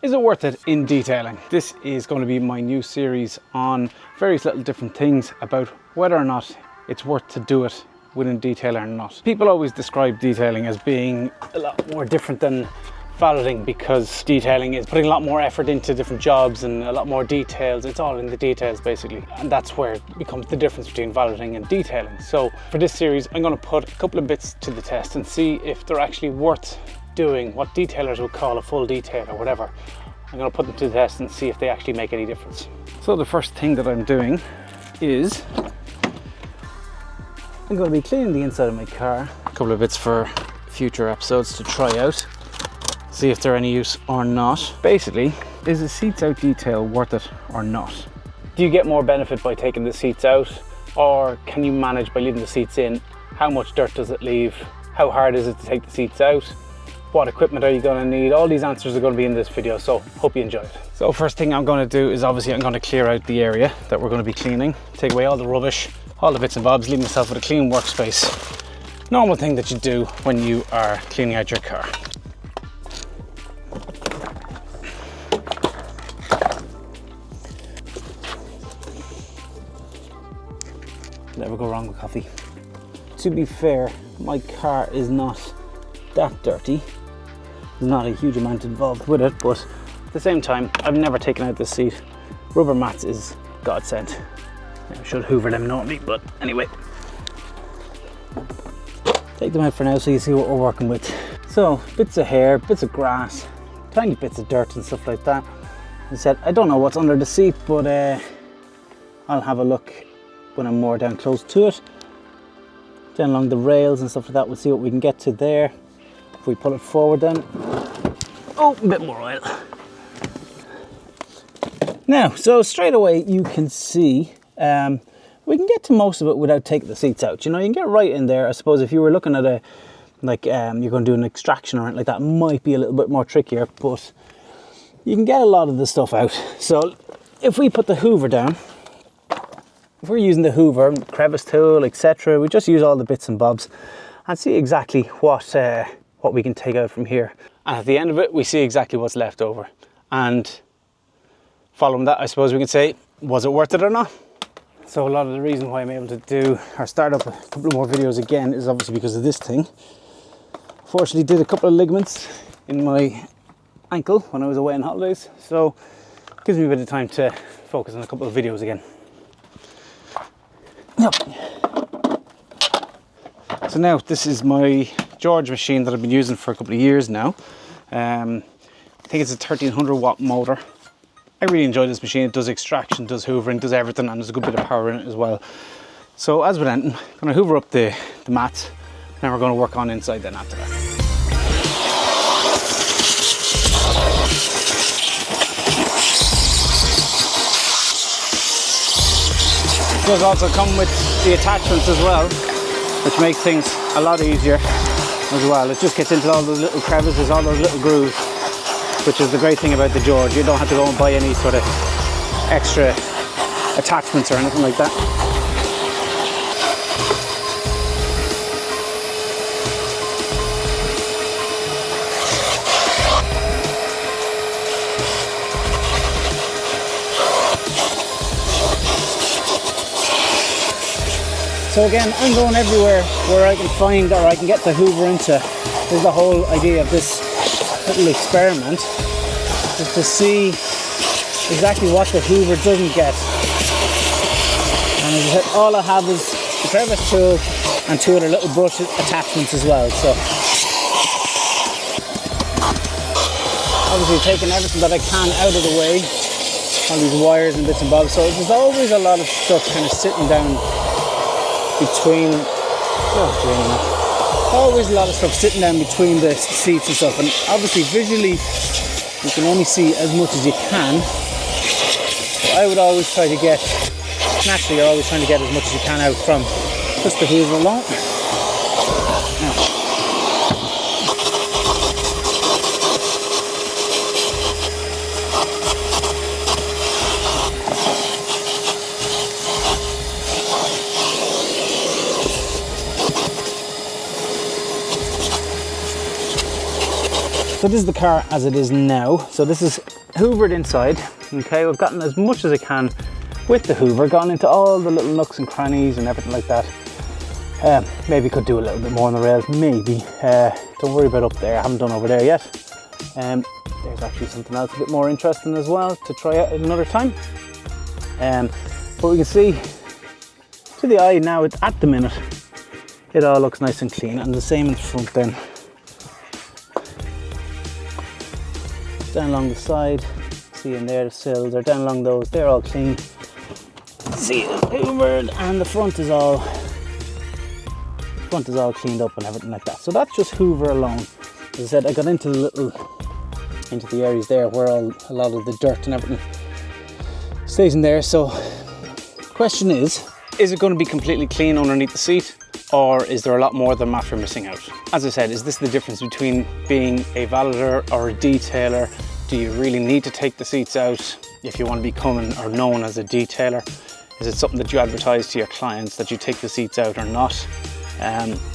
Is it worth it in detailing? This is going to be my new series on various little different things about whether or not it's worth to do it within detailing or not. People always describe detailing as being a lot more different than valeting because detailing is putting a lot more effort into different jobs and a lot more details. It's all in the details basically, and that's where it becomes the difference between valeting and detailing. So for this series I'm going to put a couple of bits to the test and see if they're actually worth doing what detailers would call a full detail or whatever. I'm going to put them to the test and see if they actually make any difference. So the first thing that I'm doing is I'm going to be cleaning the inside of my car. A couple of bits for future episodes to try out, see if they're any use or not. Basically, is the seats out detail worth it or not? Do you get more benefit by taking the seats out, or can you manage by leaving the seats in? How much dirt does it leave? How hard is it to take the seats out? What equipment are you going to need? All these answers are going to be in this video, so hope you enjoy it. So first thing I'm going to do is obviously I'm going to clear out the area that we're going to be cleaning, take away all the rubbish, all the bits and bobs, leave myself with a clean workspace. Normal thing that you do when you are cleaning out your car. Never go wrong with coffee. To be fair, my car is not that dirty. There's not a huge amount involved with it, but at the same time, I've never taken out this seat. Rubber mats is godsend. I should hoover them normally, but anyway. Take them out for now so you see what we're working with. So, bits of hair, bits of grass, tiny bits of dirt and stuff like that. As I said, I don't know what's under the seat, but I'll have a look when I'm more down close to it. Down along the rails and stuff like that, we'll see what we can get to there. If we pull it forward then. Oh, a bit more oil. Now, so straight away you can see we can get to most of it without taking the seats out. You know, you can get right in there. I suppose if you were looking at a, like you're going to do an extraction or anything like that, might be a little bit more trickier, but you can get a lot of the stuff out. So if we put the hoover down, if we're using the hoover, crevice tool, etc., we just use all the bits and bobs and see exactly what we can take out from here. And at the end of it, we see exactly what's left over. And following that, I suppose we can say, was it worth it or not? So a lot of the reason why I'm able to do or start up a couple more videos again is obviously because of this thing. Fortunately, did a couple of ligaments in my ankle when I was away on holidays, so it gives me a bit of time to focus on a couple of videos again. So now this is my George machine that I've been using for a couple of years now. I think it's a 1300 watt motor. I really enjoy this machine. It does extraction, does hoovering, does everything, and there's a good bit of power in it as well. So as with anything, I'm going to hoover up the mats, then we're going to work on inside then after that. It does also come with the attachments as well, which makes things a lot easier as well. It just gets into all those little crevices, all those little grooves, which is the great thing about the George. You don't have to go and buy any sort of extra attachments or anything like that. So again, I'm going everywhere where I can find or I can get the hoover into. This is the whole idea of this little experiment, is to see exactly what the hoover doesn't get. And as I said, all I have is the crevice tool and two other little brush attachments as well. So obviously taking everything that I can out of the way, all these wires and bits and bobs. So there's always a lot of stuff kind of sitting down between, always a lot of stuff sitting down between the seats and stuff, and obviously visually you can only see as much as you can. So I would always try to get, naturally you're always trying to get as much as you can out from just the hoover alone. Now, So this is the car as it is now. So this is hoovered inside. Okay, we've gotten as much as I can with the hoover, gone into all the little nooks and crannies and everything like that. Maybe could do a little bit more on the rails, maybe. Don't worry about up there, I haven't done over there yet. There's actually something else a bit more interesting as well to try out at another time. But we can see to the eye now, it's at the minute, it all looks nice and clean, and the same in the front then. Down along the side, see in there the sills are down along those, they're all clean. See it's hoovered, and the front is all cleaned up and everything like that. So that's just hoover alone. As I said, I got into the areas there where a lot of the dirt and everything stays in there. So the question is it going to be completely clean underneath the seat, or is there a lot more than matter missing out? As I said, is this the difference between being a valeter or a detailer? Do you really need to take the seats out if you want to become or known as a detailer? Is it something that you advertise to your clients that you take the seats out or not?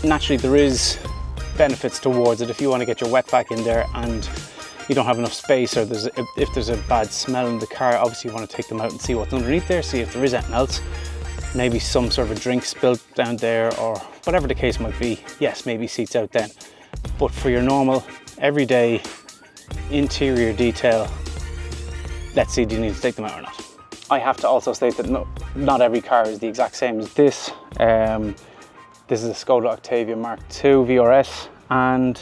Naturally, there is benefits towards it. If you want to get your wet back in there and you don't have enough space, or if there's a bad smell in the car, obviously you want to take them out and see what's underneath there, see if there is anything else. Maybe some sort of a drink spilled down there, or whatever the case might be. Yes, maybe seats out then. But for your normal, everyday interior detail, let's see, do you need to take them out or not? I have to also state that not every car is the exact same as this. This is a Skoda Octavia Mark II VRS, and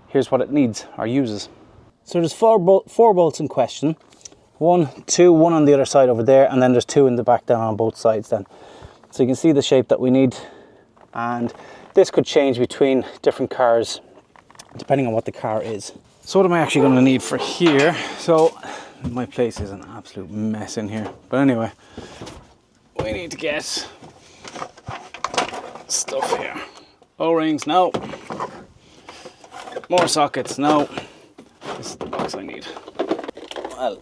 here's what it needs or uses. So there's four bolts in question. One on the other side over there, and then there's 2 in the back down on both sides then. So you can see the shape that we need, and this could change between different cars depending on what the car is. So what am I actually going to need for here? So my place is an absolute mess in here, but anyway, we need to get stuff here. O-rings, no. More sockets, no. This is the box I need. Well,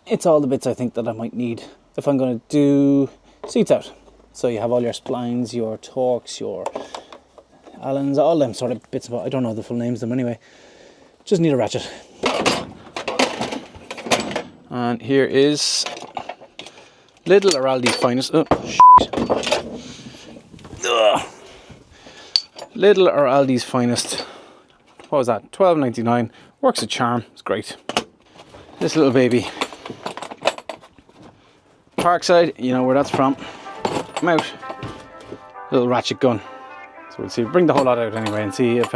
it's all the bits I think that I might need if I'm going to do seats out. So you have all your splines, your Torx, your Allens, all them sort of bits. I don't know the full names of them anyway. Just need a ratchet. And here is Lidl or Aldi's finest. Oh, shit. Ugh. Lidl or Aldi's finest. What was that? $12.99. Works a charm. It's great. This little baby. Parkside, you know where that's from. I'm out. Little ratchet gun. So we'll see. Bring the whole lot out anyway and see if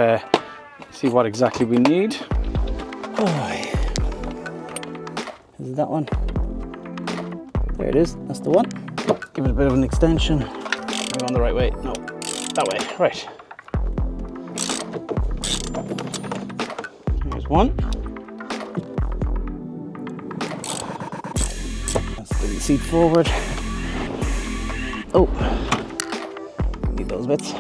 see what exactly we need. Oh, is it that one? There it is. That's the one. Give it a bit of an extension. Am I going the right way? No, that way. Right. Here's one. The seat forward. Oh, need those bits.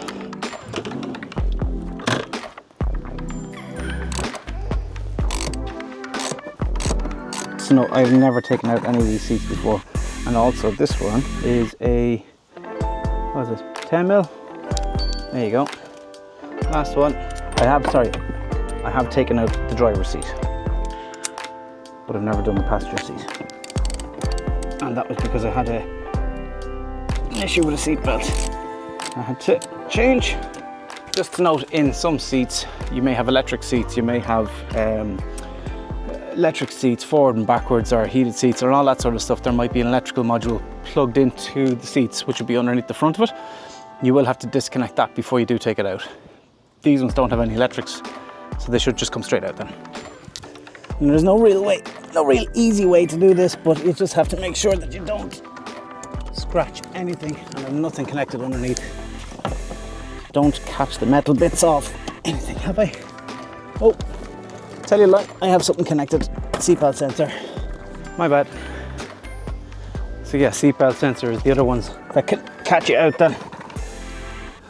So no, I've never taken out any of these seats before, and also this one is a, what is it, 10 mil? There you go. Last one. I have taken out the driver's seat, but I've never done the passenger seat. And that was because I had an issue with a seat belt. I had to change. Just to note, in some seats, you may have electric seats, you may have electric seats forward and backwards, or heated seats, or all that sort of stuff. There might be an electrical module plugged into the seats, which would be underneath the front of it. You will have to disconnect that before you do take it out. These ones don't have any electrics, so they should just come straight out then. And there's no real easy way to do this, but you just have to make sure that you don't scratch anything and have nothing connected underneath. Don't catch the metal bits off anything, have I? Oh, tell you what, I have something connected. Seatbelt sensor. My bad. So yeah, seatbelt sensor is the other ones that can catch you out then.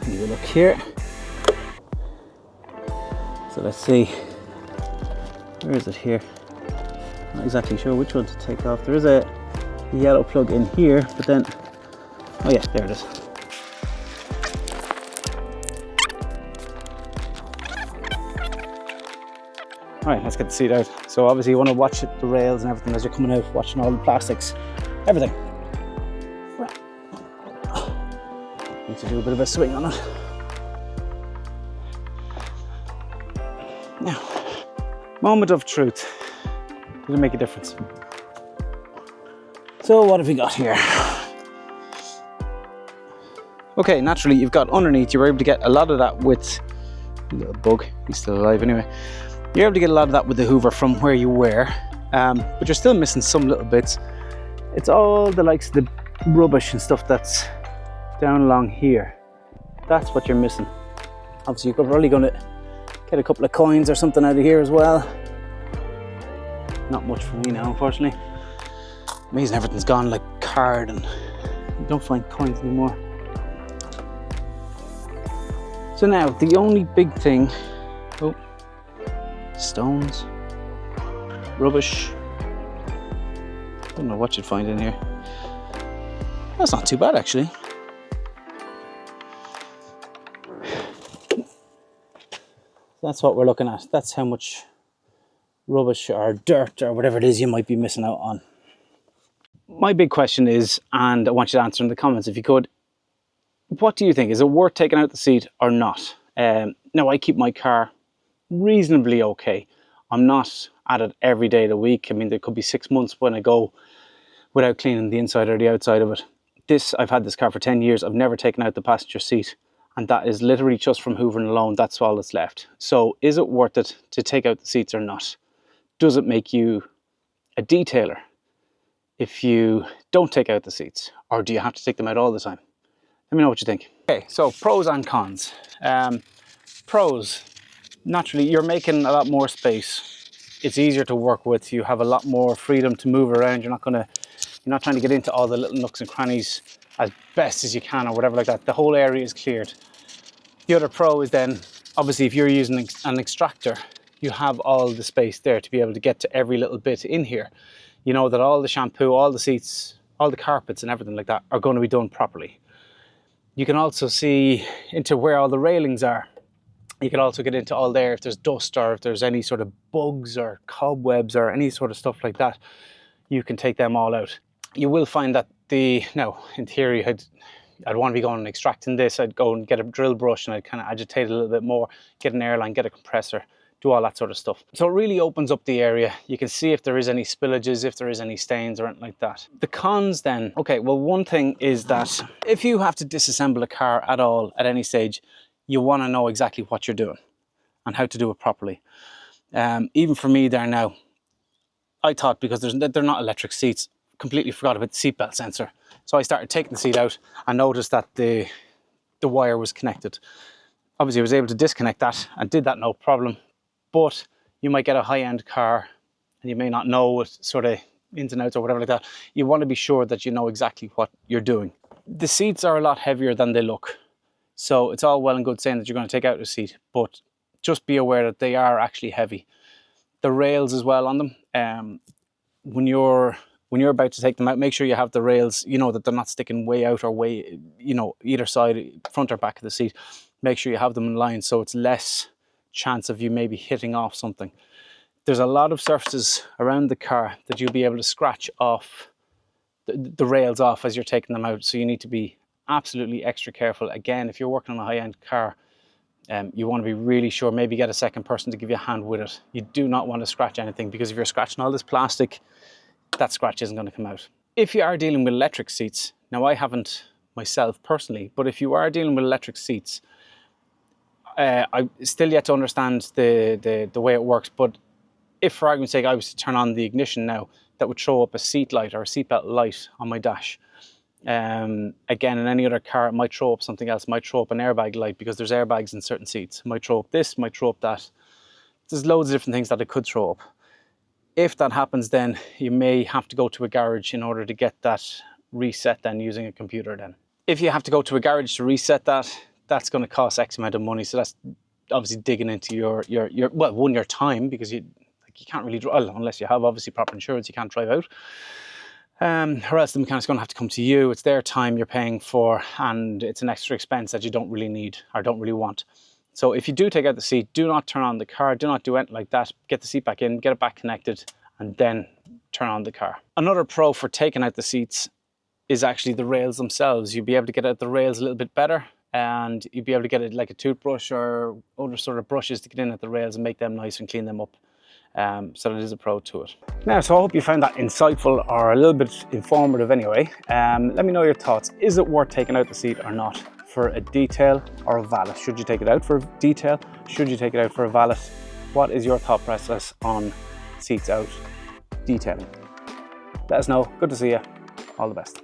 And you look here. So let's see. Where is it here? Not exactly sure which one to take off. There is a yellow plug in here, but then, oh yeah, there it is. Right, let's get the seat out. So obviously you want to watch the rails and everything as you're coming out, watching all the plastics, everything. Need to do a bit of a swing on it. Now, moment of truth. Does it make a difference? So what have we got here? Okay, naturally you've got underneath, you were able to get a lot of that with a little bug. He's still alive anyway. You're able to get a lot of that with the Hoover from where you were, but you're still missing some little bits. It's all the likes of the rubbish and stuff that's down along here. That's what you're missing. Obviously you're probably going to get a couple of coins or something out of here as well. Not much for me now, unfortunately. Amazing, everything's gone like card and you don't find coins anymore. So now the only big thing, oh, stones, rubbish. Don't know what you'd find in here. That's not too bad actually. That's what we're looking at. That's how much rubbish or dirt or whatever it is you might be missing out on. My big question is, and I want you to answer in the comments if you could, what do you think? Is it worth taking out the seat or not? Now I keep my car reasonably okay. I'm not at it every day of the week. I mean, there could be 6 months when I go without cleaning the inside or the outside of it. I've had this car for 10 years. I've never taken out the passenger seat. And that is literally just from hoovering alone. That's all that's left. So is it worth it to take out the seats or not? Does it make you a detailer if you don't take out the seats? Or do you have to take them out all the time? Let me know what you think. Okay, so pros and cons. Pros, naturally, you're making a lot more space. It's easier to work with. You have a lot more freedom to move around. You're not trying to get into all the little nooks and crannies as best as you can or whatever like that. The whole area is cleared. The other pro is then, obviously, if you're using an extractor, you have all the space there to be able to get to every little bit in here. You know that all the shampoo, all the seats, all the carpets and everything like that are going to be done properly. You can also see into where all the railings are. You can also get into all there if there's dust or if there's any sort of bugs or cobwebs or any sort of stuff like that. You can take them all out. You will find that now in theory I'd want to be going and extracting this. I'd go and get a drill brush and I'd kind of agitate it a little bit more, get an airline, get a compressor, do all that sort of stuff. So it really opens up the area. You can see if there is any spillages, if there is any stains or anything like that. The cons then, okay, well, one thing is that if you have to disassemble a car at all at any stage, you want to know exactly what you're doing and how to do it properly. Even for me there now, I thought because they're not electric seats, completely forgot about the seatbelt sensor. So I started taking the seat out and noticed that the wire was connected. Obviously I was able to disconnect that and did that no problem. But you might get a high-end car and you may not know what sort of ins and outs or whatever like that. You want to be sure that you know exactly what you're doing. The seats are a lot heavier than they look. So it's all well and good saying that you're going to take out a seat, but just be aware that they are actually heavy. The rails as well on them. When you're about to take them out, make sure you have the rails, you know, that they're not sticking way out or way, you know, either side, front or back of the seat. Make sure you have them in line so it's less chance of you maybe hitting off something. There's a lot of surfaces around the car that you'll be able to scratch off the rails off as you're taking them out. So you need to be absolutely extra careful. Again, if you're working on a high-end car, you want to be really sure, maybe get a second person to give you a hand with it. You do not want to scratch anything because if you're scratching all this plastic, that scratch isn't going to come out. If you are dealing with electric seats, now I haven't myself personally, but if you are dealing with electric seats, I still yet to understand the way it works, but if for argument's sake I was to turn on the ignition now, that would throw up a seat light or a seatbelt light on my dash. Again, in any other car, it might throw up something else. It might throw up an airbag light because there's airbags in certain seats. It might throw up this, might throw up that. There's loads of different things that it could throw up. If that happens, then you may have to go to a garage in order to get that reset then using a computer then. If you have to go to a garage to reset that, that's going to cost X amount of money. So that's obviously digging into your time, because you can't really drive, unless you have obviously proper insurance, you can't drive out. Or else the mechanic's going to have to come to you. It's their time you're paying for, and it's an extra expense that you don't really need or don't really want. So if you do take out the seat, do not turn on the car, do not do anything like that. Get the seat back in, get it back connected, and then turn on the car. Another pro for taking out the seats is actually the rails themselves. You'll be able to get out the rails a little bit better, and you'll be able to get it like a toothbrush or other sort of brushes to get in at the rails and make them nice and clean them up. So that is a pro to it. Now, so I hope you found that insightful or a little bit informative anyway. Let me know your thoughts. Is it worth taking out the seat or not for a detail or a valet? Should you take it out for a detail? Should you take it out for a valet? What is your thought process on seats out detailing? Let us know. Good to see you. All the best.